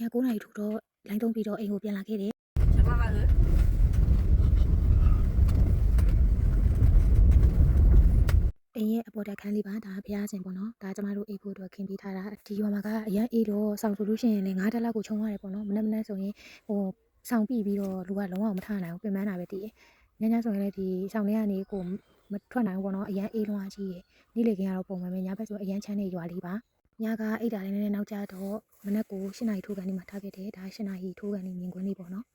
ည9 နာရီထိုးတော့လိုင်းသုံးပြီးတော့အိမ်ကိုပြန်လာခဲ့တယ်အိမ်ရဲ့အပေါ်တက်ခန်းလေးပါဒါဘုရားရှင်ပေါ့နော်ဒါကျမတို့အိမ်ဖို့အတွက်ခင်းပေးထားတာဒီရွာမှာကအရန်အေးတော့ဆောင်ဆိုလို့ရှိရင်လည်း9 တက်လောက်ကိုခြုံရတယ်ပေါ့နော်မနေ့ဆိုရင်ဆောင်ပြီးတော့လူကလုံးဝမထနိုင်ဘူးပြင်ပန်းတာပဲတည်ညညဆိုရင်လည်းဒီဆောင်ထဲကနေကိုမထွက်နိုင်ဘူးပေါ့နော်အရန်အေးလုံးဝကြီးရနေ့လေခင်းကတော့ပုံမှန်ပဲညဘက်ဆိုအရန်ချမ်းနေရွာလေးပါညကအိတ်တာလေးနဲ့နောက်ကျတော့မနေ့ကို8 နာရီထိုးကန်ဒီမှာထားခဲ့တယ်ဒါ8 နာရီထိုးကန်ဒီမြင်ကွင်းလေးပေါ့နော်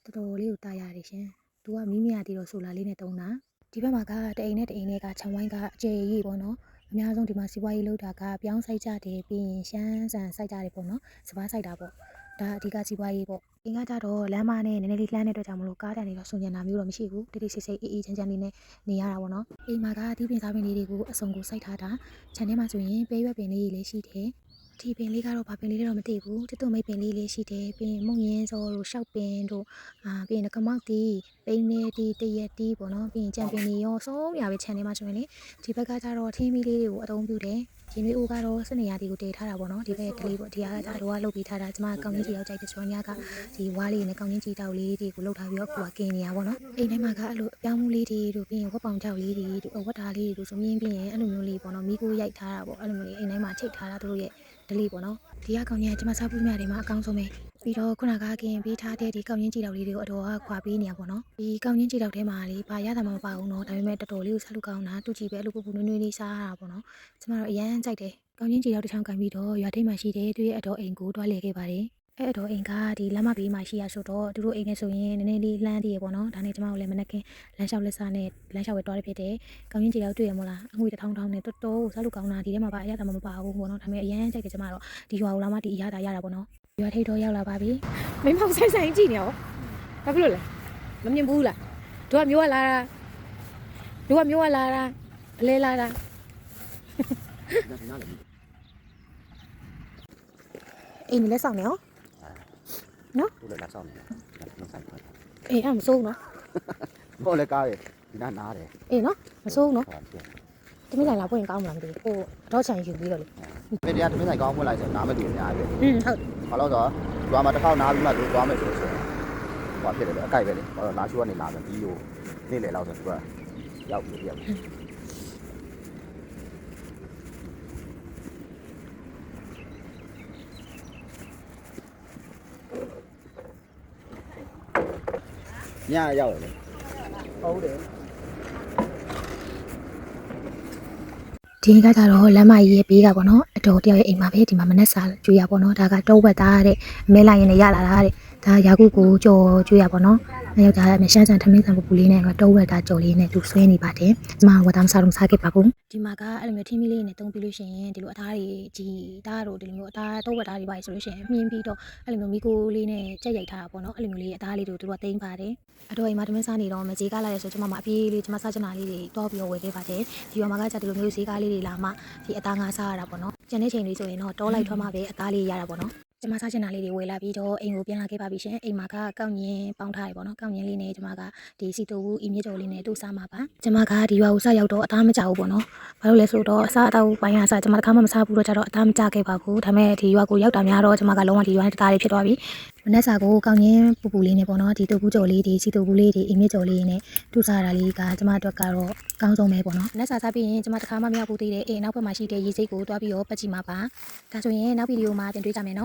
တော်တော်လေးကိုတားရတယ်ရှင်သူကမိမိရသေးတော့ဆိုလာလေးနဲ့တုံးတာဒီဘက်မှာကတအိမ်နဲ့တအိမ်နဲ့ကခြံဝိုင်းကအကျယ်ကြီးပေါ့နော်အများဆုံးဒီမှာစီးပွားရေးလုပ်တာကပြောင်းဆိုင်ကြတယ်ပြီးရင်ရှမ်းဆန်ဆိုင်ကြတယ်ပေါ့နော်စပားဆိုင်တာပေါ့ဒါအဓိကစီးပွားရေးပေါ့အင်းကကြတော့လမ်းမနဲ့နည်းနည်းလေးလှမ်းတဲ့အတွက်ကြောင့်မလို့ကားတန်တွေတော့စုံညံတာမျိုးတော့မရှိဘူးတိတိဆိတ်ဆိတ်အေးအေးချမ်းချမ်းလေးနဲ့နေရတာပေါ့နော်အိမ်မှာကဒီပင်စားပင်လေးတွေကိုအစုံကိုစိုက်ထားတာခြံထဲမှာဆိုရင်ပဲရွက်ပင်လေးလေးရှိတယ်ဒီပင်လေးကတော့ဘာပင်လေးတော့မသိဘူးတသွမိတ်ပင်လေးလေးရှိတယ်ပြီးရင်မုံရင်းစောတို့ရှောက်ပင်တို့ပြီးရင်ကမောက်တီပိန်းနေတီတရက်တီပေါ့နော်ပြီးရင်ကြံပင်တွေရောဆုံးရပဲခြံထဲမှာဆိုရင်လေဒီဘက်ကကျတော့ထင်းမီလေးတွေကိုအသုံးပြုတယ်ရင်တွေအိုးကတော့စနေရာဒီကိုတည်ထားတာပေါ့နော်ဒီဘက်ကလေးပေါ့ဒီကကျတော့လုတ်ပြီးထားတာကျမကောင်းကြီးကြီးရောက်ကြိုက်တဲ့ဆိုတော့ညကဒီဝါးလေးနဲ့ကောင်းကြီးကြီးတောက်လေးတွေကိုလုတ်ထားပြီးတော့ကိုကကင်နေရပါတော့အိမ်ထဲမှာကအဲ့လိုအပြောင်းမှုလေးတွေတို့ပြီးရင်ဝက်ပောင်ကြောက်လေးတွေတို့ဝက်သားလေးတွေတို့ဆိုမြင်းပြီးရင်အဲ့လိုမျိုးလေးပေါ့နော်မိကိုရိုက်ထားတာပေါ့အဲ့လိုမျိုးလေးအိမ်ထဲမှာချိတ်ထားတာတို့ရဲ့ဒလေးပေါ့နော်ဒီကကောင်းကြီးကကျမစားဖို့မြတွေမှာအကောင်းဆုံးပဲပြီးတော့ခုနကကင်ပေးထားတဲ့ဒီကောင်းကြီးကြီးတောက်လေးတွေကိုအတော်ကခွာပေးနေရပါတော့ဒီကောင်းကြီးကြီးတောက်ထဲမှာလေဘာရတာမှမပါဘူးနော်ဒါပေမဲ့တော်တော်လေးကိုဆက်လို့ကောင်းတာတူကြည့်ပဲအဲ့လိုပူပူနွေးနွေးလေးစားရတာပေါ့နော်ကျမတို့အရန်ကြိုက်တယ်ကောင်းကြီးကြီးတောက်တစ်ချောင်းကန်ပြီးတော့ရွာထိပ်မှာရှိတဲ့သူရဲ့အတော်အိမ်ကိုတွားလေခဲ့ပါတယ်အဲ့တော့အိမ်ကဒီလမ်းမဘေးမှာရှိရဆိုတော့သူတို့အိမ်နဲ့ဆိုရင်နည်းနည်းလေးလှမ်းတည်ရပေါ့နော်ဒါနဲ့ကျမတို့လည်းမနှက်ခင်လမ်းလျှောက်လက်စားနဲ့လမ်းလျှောက်ပဲတွားရဖြစ်တယ်ကောင်းကြီးကြီးတောက်တွေ့ရမို့လားအငွေ1000နဲ့တော်တော်ကိုစားလို့ကောင်းတာဒီထဲမှာပါအရသာမပါဘူးပေါ့နော်ဒါပေမဲ့အရန်ကြိုက်တယ်ကျမတို့ဒီရွာကိုလာမှဒီအရသာရတာပေါ့နော်ရွာထိပ်တော့ရောက်လာပါပြီမင်းမောင်ဆိုင်ဆိုင်ကြည့်နေရောဘာဖြစ်လို့လဲမမြင်ဘူးလားတို့ကမျိုးကလာတာတို့ကမျိုးကလာတာအလဲလာတာအိမ်ကြီးလက်ဆောင်နေရောနော်တို့လည်းလက်ဆောင်နေလက်ဆောင်ခွဲအေးအဲ့မစိုးနော်ဘောလည်းကားတယ်ဒီနားနားတယ်အေးနော်မစိုးနော်တမင်းဆိုင်လာပွင့်ကောင်းမလားမသိဘူးဟိုတော့ချန်ယူပြီးတော့လေမင်းတရားတမင်းဆိုင်ကောင်းဖွင့်လိုက်ဆိုနားမတူအများကြီးဟုတ်ဘာလို့ဆိုတော့ကျွားမှာတစ်ခေါက်နားပြီးမှတို့သွားမယ်ဆိုတော့ဟောဖြစ်တယ်လေအကြိုက်ပဲလေဘာလို့လာရှိုးကနေလာမယ်ပြီးလို့နေ့လေလောက်ဆိုသူကရောက်ပြီးရောက်ညရောက်တယ်လေဟုတ်တယ်ဒီကကြတော့လမ်းမကြီးရဲ့ဘေးကပေါ့နော်အတော်တယောက်ရဲ့အိမ်မှာပဲဒီမှာမနက်စာကျွေးရပေါ့နော်ဒါကတောဝက်သားတဲ့အမဲလိုက်ရင်လည်းရလာတာတဲ့ဒါရာခုကိုကြော်ကျွေးရပေါ့နော်အဲယောက်ျားမရှမ်းဆန်ထမင်းဆန်ပူပူလေးနဲ့တောဝက်သားကြော်လေးနဲ့သူဆွဲနေပါတယ်ဒီမှာဝတ်သားမစားတော့စားခဲ့ပါဘူးဒီမှာကအဲ့လိုမျိုးထင်းမီလေးနဲ့တုံးပြီးလို့ရှိရင်ဒီလိုအသားတွေကြီးသားတို့ဒီလိုမျိုးအသားတောဝက်သားတွေပါဆိုလို့ရှိရင်မြင်းပြီးတော့အဲ့လိုမျိုးမိကိုလေးနဲ့ကြက်ရိုက်ထားတာပေါ့နော်အဲ့လိုမျိုးလေးအသားလေးတို့သူတို့ကတိမ့်ပါတယ်အတော်အိမ်မှာထမင်းစားနေတော့မကြေးကားလာရဲဆိုကျွန်မအပြေးလေးကျွန်မစားချင်တာလေးတွေတောပြီးတော့ဝယ်ခဲ့ပါတယ်ဒီရွာမှာကကြဒီလိုမျိုးဈေးကားလေးတွေလာမှဒီအသားငါစားရတာပေါ့နော်ကျန်တဲ့ချိန်လေးဆိုရင်တော့တောလိုက်ထွက်မှပဲအသားလေးရတာပေါ့နော်ကျမစားချင်တာလေးတွေဝယ်လာပြီးတော့အိမ်ကိုပြန်လာခဲ့ပါပြီရှင်အိမ်မှာကကောက်ညင်ပေါင်းထားရပေါ့နော်ကောက်ညင်လေးနဲ့ကျမကဒီစီတိုဘူးအီမြစ်တော်လေးနဲ့တူစားမှာပါကျမကဒီရွာကိုစရောက်တော့အသားမကြဘူးပေါ့နော်ဘာလို့လဲဆိုတော့အစားအသောက်ပိုင်းအစားကျမတခါမှမစားဘူးတော့ကြတော့အသားမကြခဲ့ပါဘူးဒါပေမဲ့ဒီရွာကိုရောက်တာများတော့ကျမကလုံးဝဒီရွာနဲ့တသားလေးဖြစ်သွားပြီမနေ့စာကိုကောက်ညင်ပူပူလေးနဲ့ပေါ့နော်ဒီတူဘူးကြော်လေးဒီစီတိုဘူးလေးဒီအီမြစ်ကြော်လေးနဲ့တူစားတာလေးကကျမအတွက်ကတော့ကောင်းဆုံးပဲပေါ့နော်မနေ့စာစားပြီးရင်ကျမတခါမှမရောက်ဘူးသေးတယ်အိမ်နောက်ဘက်မှာရှိတဲ့ရေစိတ်ကိုတွားပြီးတော့ပတ်ကြည့်မှာပါဒါဆိုရင်နောက်ဗီဒီယိုမှာတင်တွေ့ကြမယ်နော်